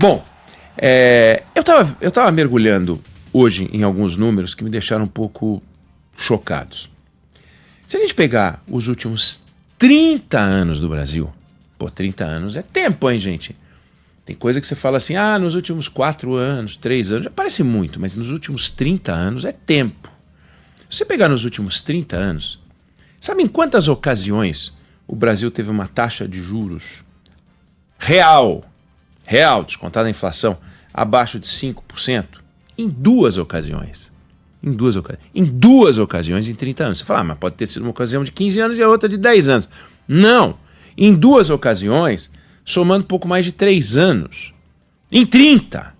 Bom, eu tava mergulhando hoje em alguns números que me deixaram um pouco chocados. Se a gente pegar os últimos 30 anos do Brasil, 30 anos é tempo, hein, gente? Tem coisa que você fala assim, nos últimos 4 anos, 3 anos, já parece muito, mas nos últimos 30 anos é tempo. Se você pegar nos últimos 30 anos, sabe em quantas ocasiões o Brasil teve uma taxa de juros real, descontada a inflação, abaixo de 5%? Em 2 ocasiões. Em 2 ocasiões em 30 anos. Você fala, mas pode ter sido uma ocasião de 15 anos e a outra de 10 anos. Não! Em 2 ocasiões, somando pouco mais de 3 anos. Em 30!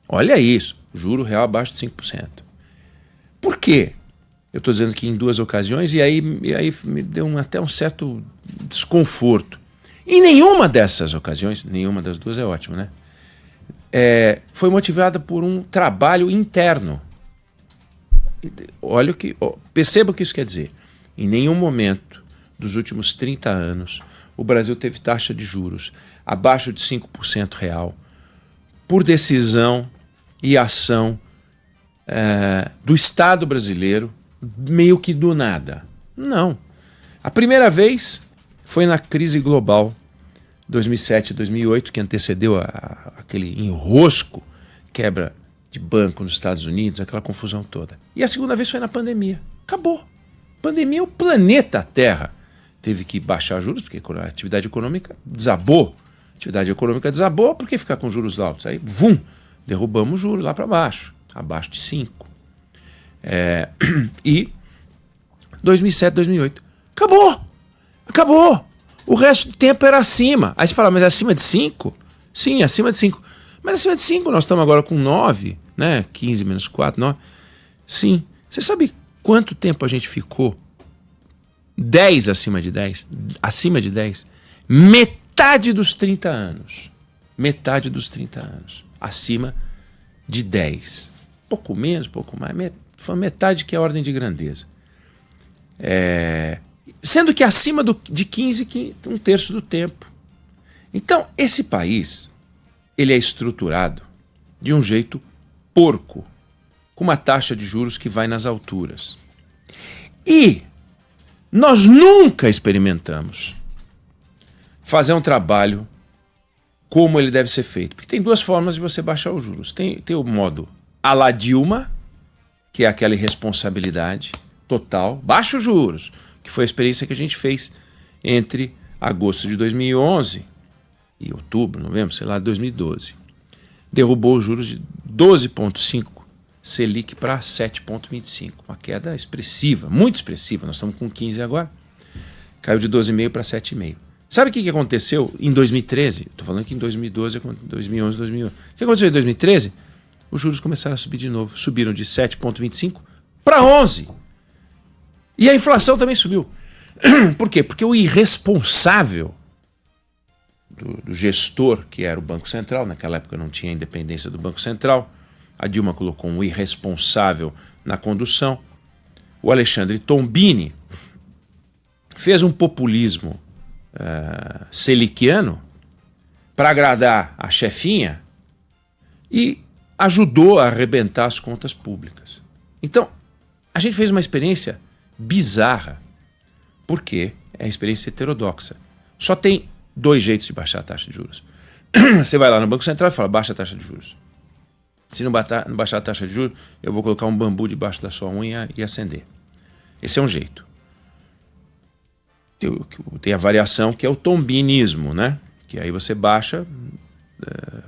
Olha isso, juro real abaixo de 5%. Por quê? Eu estou dizendo que em 2 ocasiões, e aí me deu até um certo desconforto. Em nenhuma dessas ocasiões, nenhuma das duas é ótimo, né? Foi motivada por um trabalho interno. Perceba o que isso quer dizer. Em nenhum momento dos últimos 30 anos, o Brasil teve taxa de juros abaixo de 5% real, por decisão e ação do Estado brasileiro, meio que do nada. Não. A primeira vez foi na crise global 2007 e 2008, que antecedeu aquele enrosco, quebra de banco nos Estados Unidos, aquela confusão toda. E a segunda vez foi na pandemia. Acabou. Pandemia, o planeta Terra teve que baixar juros, porque a atividade econômica desabou. A atividade econômica desabou, porque ficar com juros altos? Aí, derrubamos o juro lá para baixo, abaixo de 5. E 2007, 2008. Acabou! O resto do tempo era acima. Aí você fala, mas é acima de 5? Sim, acima de 5. Mas acima de 5 nós estamos agora com 9, né? 15 menos 4, 9. Sim. Você sabe quanto tempo a gente ficou 10 acima de 10? Acima de 10? Metade dos 30 anos. Metade dos 30 anos. Acima de 10. Pouco menos, pouco mais. Foi metade, que é a ordem de grandeza. Sendo que acima de 15, que 1/3 do tempo. Então, esse país, ele é estruturado de um jeito porco, com uma taxa de juros que vai nas alturas. E nós nunca experimentamos fazer um trabalho como ele deve ser feito. Porque tem 2 formas de você baixar os juros. Tem o modo à la Dilma, que é aquela irresponsabilidade total, baixa os juros, que foi a experiência que a gente fez entre agosto de 2011 e outubro, novembro, sei lá, de 2012. Derrubou os juros de 12,5 Selic para 7,25. Uma queda expressiva, muito expressiva. Nós estamos com 15 agora. Caiu de 12,5 para 7,5. Sabe o que aconteceu em 2013? Estou falando que em 2012, 2011, 2011. O que aconteceu em 2013? Os juros começaram a subir de novo. Subiram de 7,25 para 11. E a inflação também subiu. Por quê? Porque o irresponsável do gestor, que era o Banco Central, naquela época não tinha independência do Banco Central, a Dilma colocou um irresponsável na condução, o Alexandre Tombini fez um populismo seliquiano para agradar a chefinha e ajudou a arrebentar as contas públicas. Então, a gente fez uma experiência bizarra, porque é a experiência heterodoxa. Só tem 2 jeitos de baixar a taxa de juros. Você vai lá no Banco Central e fala, baixa a taxa de juros. Se não baixar a taxa de juros, eu vou colocar um bambu debaixo da sua unha e acender. Esse é um jeito. Tem a variação, que é o tombinismo, né? Que aí você baixa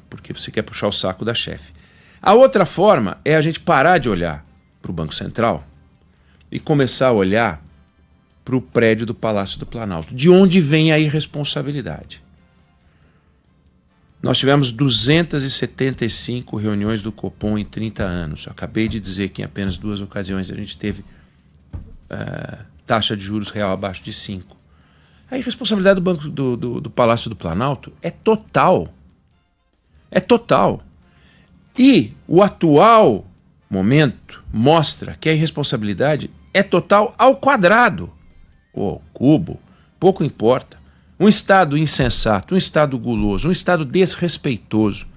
porque você quer puxar o saco da chefe. A outra forma é a gente parar de olhar para o Banco Central e começar a olhar para o prédio do Palácio do Planalto, de onde vem a irresponsabilidade. Nós tivemos 275 reuniões do Copom em 30 anos. Eu acabei de dizer que em apenas 2 ocasiões a gente teve taxa de juros real abaixo de 5. A irresponsabilidade do Banco do Palácio do Planalto é total. É total. E o atual momento mostra que a irresponsabilidade é total ao quadrado, ou ao cubo, pouco importa. Um Estado insensato, um Estado guloso, um Estado desrespeitoso,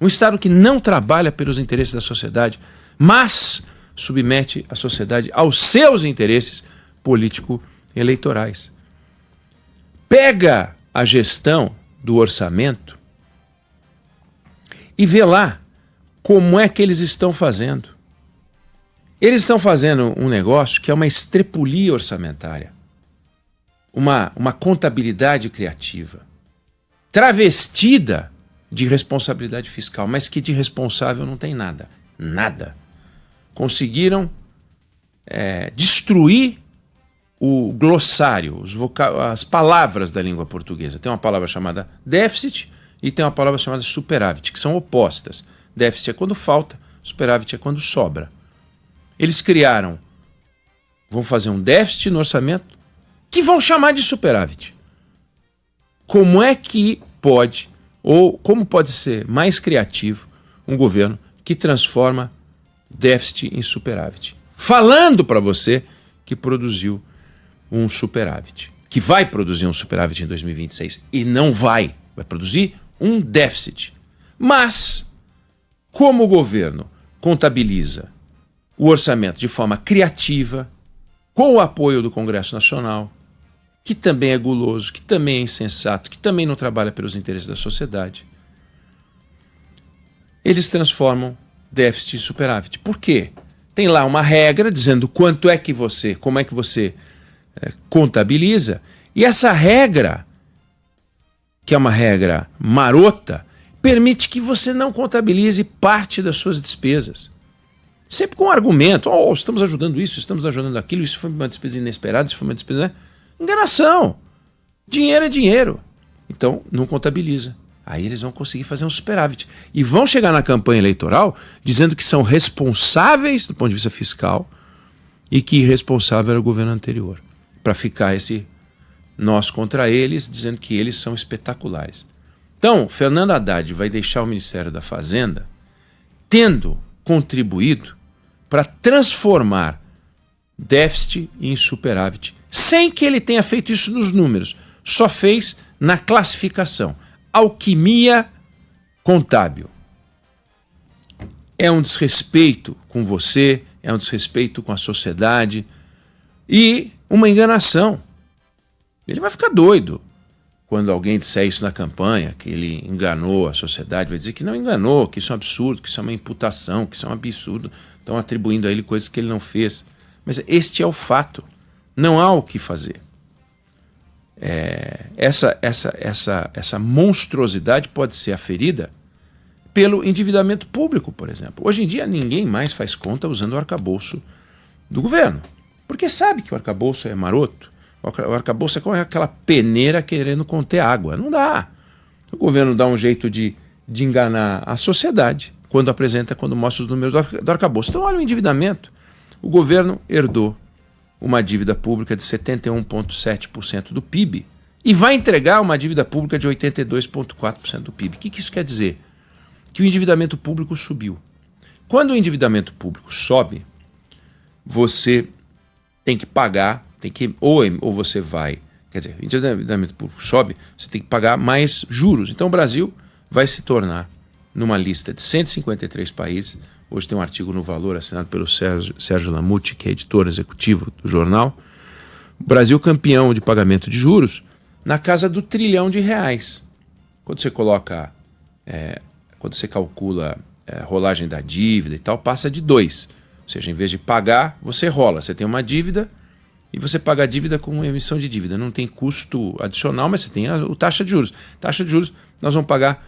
Um Estado que não trabalha pelos interesses da sociedade, mas submete a sociedade aos seus interesses político-eleitorais. Pega a gestão do orçamento e vê lá como é que eles estão fazendo. Eles estão fazendo um negócio que é uma estrepulia orçamentária, uma contabilidade criativa, travestida de responsabilidade fiscal, mas que de responsável não tem nada. Nada. Conseguiram destruir o glossário, as palavras da língua portuguesa. Tem uma palavra chamada déficit e tem uma palavra chamada superávit, que são opostas. Déficit é quando falta, superávit é quando sobra. Eles vão fazer um déficit no orçamento que vão chamar de superávit. Como é que pode, ou como pode ser mais criativo um governo que transforma déficit em superávit? Falando para você que produziu um superávit, que vai produzir um superávit em 2026 e não vai produzir um déficit. Mas, como o governo contabiliza o orçamento de forma criativa, com o apoio do Congresso Nacional, que também é guloso, que também é insensato, que também não trabalha pelos interesses da sociedade, eles transformam déficit em superávit. Por quê? Tem lá uma regra dizendo como é que você contabiliza, e essa regra, que é uma regra marota, permite que você não contabilize parte das suas despesas. Sempre com argumento, estamos ajudando isso, estamos ajudando aquilo, isso foi uma despesa inesperada, isso foi uma despesa... Enganação! Dinheiro é dinheiro. Então, não contabiliza. Aí eles vão conseguir fazer um superávit. E vão chegar na campanha eleitoral dizendo que são responsáveis do ponto de vista fiscal e que irresponsável era o governo anterior. Para ficar esse nós contra eles, dizendo que eles são espetaculares. Então, Fernando Haddad vai deixar o Ministério da Fazenda tendo contribuído para transformar déficit em superávit, sem que ele tenha feito isso nos números, só fez na classificação. Alquimia contábil. É um desrespeito com você, é um desrespeito com a sociedade e uma enganação. Ele vai ficar doido quando alguém disser isso na campanha, que ele enganou a sociedade, vai dizer que não enganou, que isso é um absurdo, que isso é uma imputação, que isso é um absurdo, estão atribuindo a ele coisas que ele não fez. Mas este é o fato. Não há o que fazer. Essa monstruosidade pode ser aferida pelo endividamento público, por exemplo. Hoje em dia ninguém mais faz conta usando o arcabouço do governo, porque sabe que o arcabouço é maroto. O arcabouço é como aquela peneira querendo conter água. Não dá. O governo dá um jeito de enganar a sociedade quando mostra os números do arcabouço. Então olha o endividamento. O governo herdou uma dívida pública de 71,7% do PIB e vai entregar uma dívida pública de 82,4% do PIB. O que isso quer dizer? Que o endividamento público subiu. Quando o endividamento público sobe, você tem que pagar, ou você vai, quer dizer, o endividamento público sobe, você tem que pagar mais juros. Então o Brasil vai se tornar, numa lista de 153 países, hoje tem um artigo no Valor assinado pelo Sérgio Lamouche, que é editor executivo do jornal, o Brasil campeão de pagamento de juros na casa do R$ 1 trilhão. Quando você quando você calcula rolagem da dívida e tal, passa de 2. Ou seja, em vez de pagar, você rola. Você tem uma dívida e você paga a dívida com emissão de dívida. Não tem custo adicional, mas você tem a taxa de juros. Taxa de juros nós vamos pagar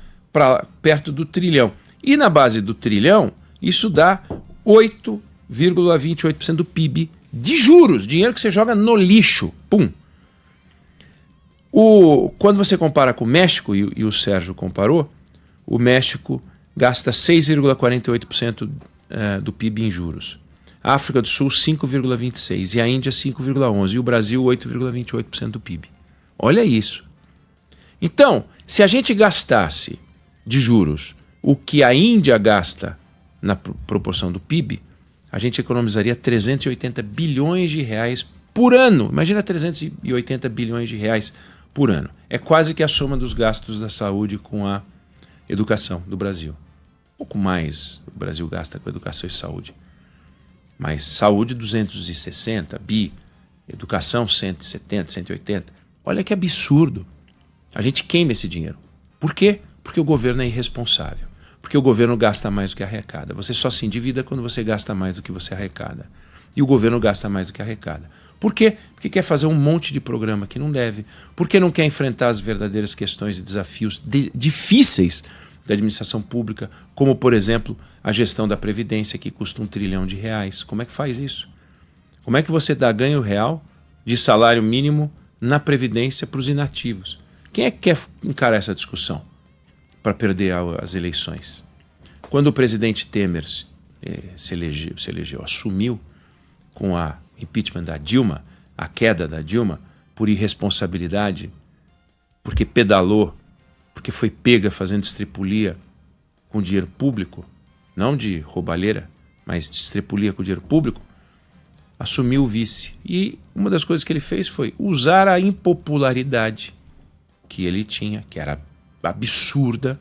perto do trilhão. E na base do trilhão, isso dá 8,28% do PIB de juros, dinheiro que você joga no lixo. Pum! Quando você compara com o México, e o Sérgio comparou, o México gasta 6,48% do PIB em juros. A África do Sul, 5,26%. E a Índia, 5,11%. E o Brasil, 8,28% do PIB. Olha isso. Então, se a gente gastasse de juros o que a Índia gasta na proporção do PIB, a gente economizaria 380 bilhões de reais por ano. Imagina 380 bilhões de reais por ano. É quase que a soma dos gastos da saúde com a educação do Brasil. pouco mais o Brasil gasta com educação e saúde. Mas saúde 260 bi, educação 170, 180. Olha que absurdo. A gente queima esse dinheiro. Por quê? Porque o governo é irresponsável. Porque o governo gasta mais do que arrecada. Você só se endivida quando você gasta mais do que você arrecada. E o governo gasta mais do que arrecada. Por quê? Porque quer fazer um monte de programa que não deve. Porque não quer enfrentar as verdadeiras questões e desafios difíceis da administração pública, como, por exemplo, a gestão da Previdência, que custa R$1 trilhão. Como é que faz isso? Como é que você dá ganho real de salário mínimo na Previdência para os inativos? Quem é que quer encarar essa discussão para perder as eleições? Quando o presidente Temer se elegeu, assumiu com a impeachment da Dilma, a queda da Dilma, por irresponsabilidade, porque pedalou, porque foi pega fazendo estripulia com dinheiro público, não de roubalheira, mas de estripulia com dinheiro público, assumiu o vice. E uma das coisas que ele fez foi usar a impopularidade que ele tinha, que era absurda,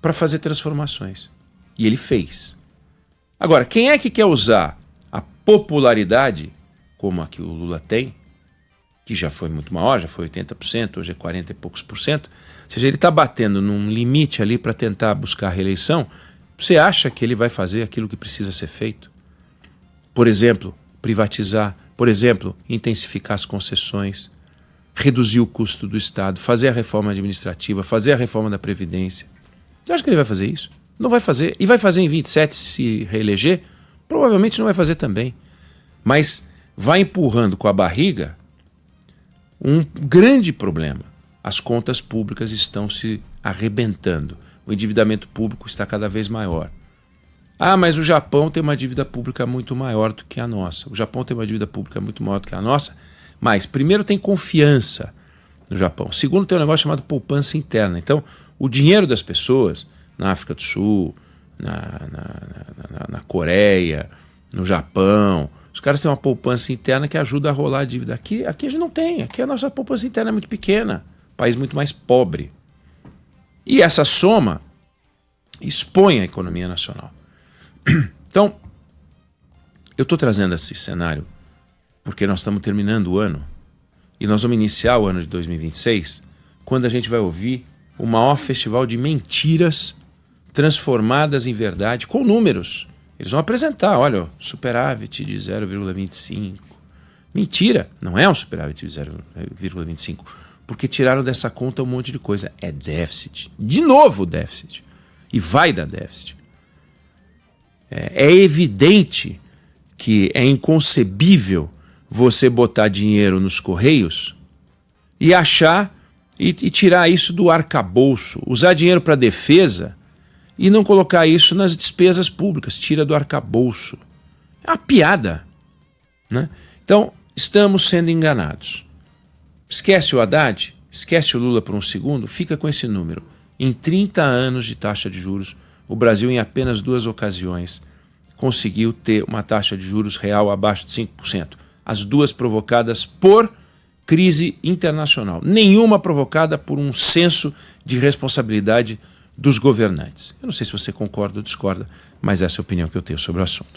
para fazer transformações. E ele fez. Agora, quem é que quer usar a popularidade, como a que o Lula tem, que já foi muito maior, já foi 80%, hoje é 40 e poucos por cento, ou seja, ele está batendo num limite ali para tentar buscar a reeleição. Você acha que ele vai fazer aquilo que precisa ser feito? Por exemplo, privatizar, por exemplo, intensificar as concessões, reduzir o custo do Estado, fazer a reforma administrativa, fazer a reforma da Previdência. Você acha que ele vai fazer isso? Não vai fazer. E vai fazer em 27 se reeleger? Provavelmente não vai fazer também. Mas vai empurrando com a barriga um grande problema. As contas públicas estão se arrebentando. O endividamento público está cada vez maior. Ah, mas o Japão tem uma dívida pública muito maior do que a nossa. O Japão tem uma dívida pública muito maior do que a nossa. Mas, primeiro, tem confiança no Japão. Segundo, tem um negócio chamado poupança interna. Então, o dinheiro das pessoas na África do Sul, na Coreia, no Japão, os caras têm uma poupança interna que ajuda a rolar a dívida. Aqui a gente não tem. Aqui a nossa poupança interna é muito pequena. País muito mais pobre. E essa soma expõe a economia nacional. Então, eu estou trazendo esse cenário porque nós estamos terminando o ano e nós vamos iniciar o ano de 2026 quando a gente vai ouvir o maior festival de mentiras transformadas em verdade com números. Eles vão apresentar, olha, superávit de 0,25. Mentira, não é um superávit de 0,25, porque tiraram dessa conta um monte de coisa. É déficit. De novo déficit. E vai dar déficit. É evidente que é inconcebível você botar dinheiro nos Correios e achar e tirar isso do arcabouço, usar dinheiro para defesa e não colocar isso nas despesas públicas, tira do arcabouço. É uma piada, né? Então, estamos sendo enganados. Esquece o Haddad, esquece o Lula por um segundo, fica com esse número. Em 30 anos de taxa de juros, o Brasil, em apenas 2 ocasiões, conseguiu ter uma taxa de juros real abaixo de 5%. As duas provocadas por crise internacional. Nenhuma provocada por um senso de responsabilidade dos governantes. Eu não sei se você concorda ou discorda, mas essa é a opinião que eu tenho sobre o assunto.